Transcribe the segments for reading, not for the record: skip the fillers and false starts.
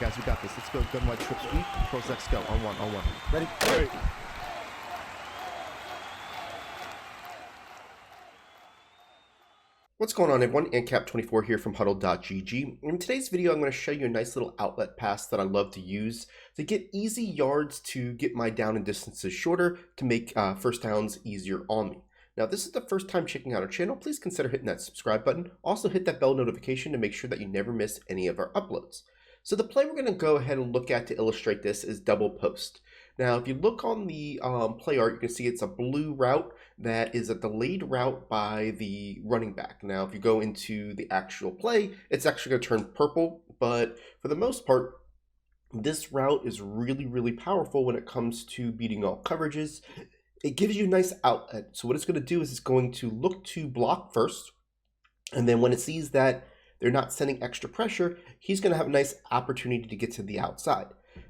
guys, we got this. Let's go. Gun wide trip sweep. Pros X go. On one. Ready? Ready. What's going on, everyone? ANCAP24 here from HuddleGG. In today's video, I'm going to show you a nice little outlet pass that I love to use to get easy yards to get my down and distances shorter to make first downs easier on me. Now, if this is the first time checking out our channel, please consider hitting that subscribe button. Also, hit that bell notification to make sure that you never miss any of our uploads. So the play we're going to go ahead and look at to illustrate this is double post. Now, if you look on the play art, you can see it's a blue route that is a delayed route by the running back. Now, if you go into the actual play, it's actually going to turn purple, but for the most part, this route is really, really powerful when it comes to beating all coverages. It gives you a nice outlet. So what it's going to do is it's going to look to block first, and then when it sees that they're not sending extra pressure, he's going to have a nice opportunity to get to the outside.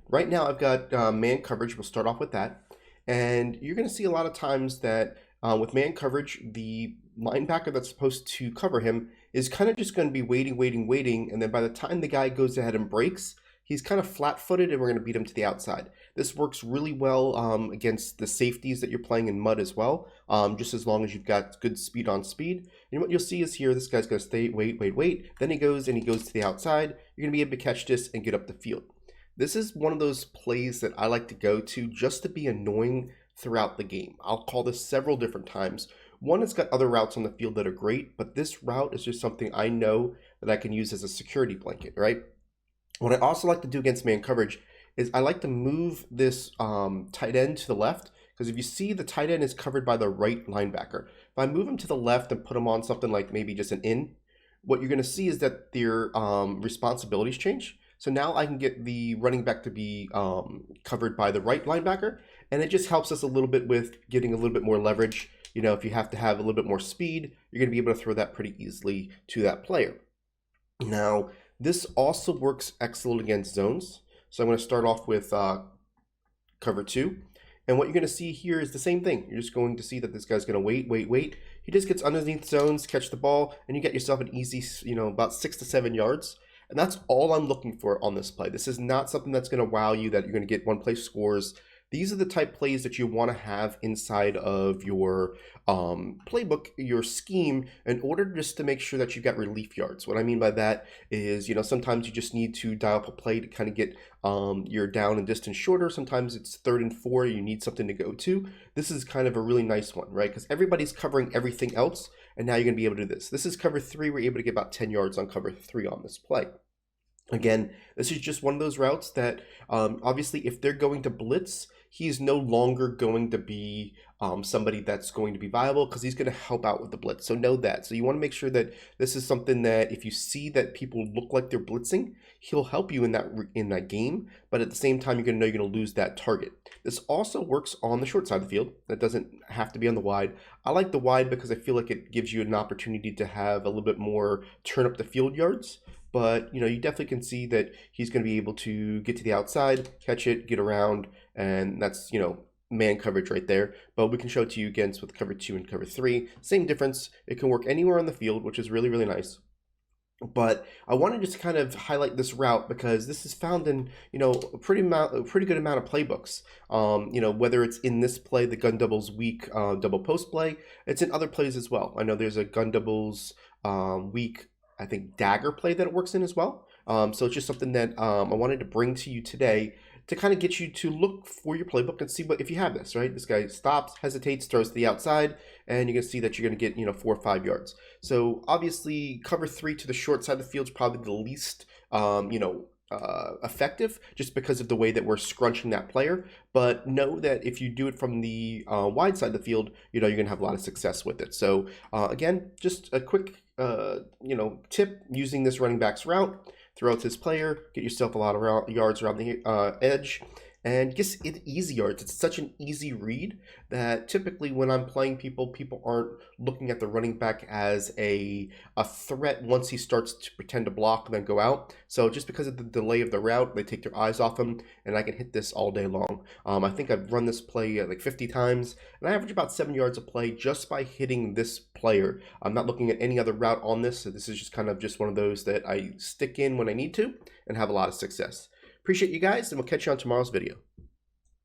Right now, I've got man coverage. We'll start off with that. And you're going to see a lot of times that with man coverage, the linebacker that's supposed to cover him is kind of just going to be waiting. And then by the time the guy goes ahead and breaks, he's kind of flat-footed and we're going to beat him to the outside. This works really well against the safeties that you're playing in mud as well, just as long as you've got good speed on speed. And what you'll see is here, this guy's going to stay, wait. Then he goes to the outside. You're going to be able to catch this and get up the field. This is one of those plays that I like to go to just to be annoying throughout the game. I'll call this several different times. One, it's got other routes on the field that are great, but this route is just something I know that I can use as a security blanket, right? What I also like to do against man coverage is I like to move this tight end to the left, because if you see the tight end is covered by the right linebacker. If I move him to the left and put him on something like maybe just an in, what you're going to see is that their responsibilities change. So now I can get the running back to be covered by the right linebacker, and it just helps us a little bit with getting a little bit more leverage. You know, if you have to have a little bit more speed, you're going to be able to throw that pretty easily to that player. Now, this also works excellent against zones. So I'm going to start off with cover 2. And what you're going to see here is the same thing. You're just going to see that this guy's going to wait. He just gets underneath zones, catch the ball, and you get yourself an easy, about 6 to 7 yards. And that's all I'm looking for on this play. This is not something that's going to wow you, that you're going to get one-play scores. These are the type plays that you want to have inside of your playbook, your scheme, in order just to make sure that you've got relief yards. What I mean by that is, sometimes you just need to dial up a play to kind of get your down and distance shorter. Sometimes it's 3rd and 4, you need something to go to. This is kind of a really nice one, right? Because everybody's covering everything else, and now you're going to be able to do this. This is cover 3. We're able to get about 10 yards on cover 3 on this play. Again, this is just one of those routes that obviously if they're going to blitz, he's no longer going to be somebody that's going to be viable, because he's going to help out with the blitz. So know that. So you want to make sure that this is something that if you see that people look like they're blitzing, he'll help you in that game. But at the same time, you're going to know you're going to lose that target. This also works on the short side of the field. That doesn't have to be on the wide. I like the wide because I feel like it gives you an opportunity to have a little bit more turn up the field yards. But, you definitely can see that he's going to be able to get to the outside, catch it, get around, and that's, man coverage right there. But we can show it to you again with cover 2 and cover 3. Same difference. It can work anywhere on the field, which is really, really nice. But I wanted to just kind of highlight this route because this is found in, a pretty good amount of playbooks. Whether it's in this play, the gun doubles weak double post play, it's in other plays as well. I know there's a gun doubles weak, I think, dagger play that it works in as well. So it's just something that I wanted to bring to you today to kind of get you to look for your playbook and see if you have this, right? This guy stops, hesitates, throws to the outside, and you're going to see that you're going to get, 4 or 5 yards. So obviously cover 3 to the short side of the field is probably the least, effective, just because of the way that we're scrunching that player. But know that if you do it from the wide side of the field, you're going to have a lot of success with it. So again, just a quick tip using this running back's route. Throw out this player, get yourself a lot of yards around the edge, and get easy yards. It's such an easy read that typically when I'm playing people aren't looking at the running back as a threat once he starts to pretend to block and then go out. So just because of the delay of the route, they take their eyes off him, and I can hit this all day long. I think I've run this play like 50 times, and I average about 7 yards a play just by hitting this player. I'm not looking at any other route on this, so this is just kind of just one of those that I stick in when I need to and have a lot of success. Appreciate you guys, and we'll catch you on tomorrow's video.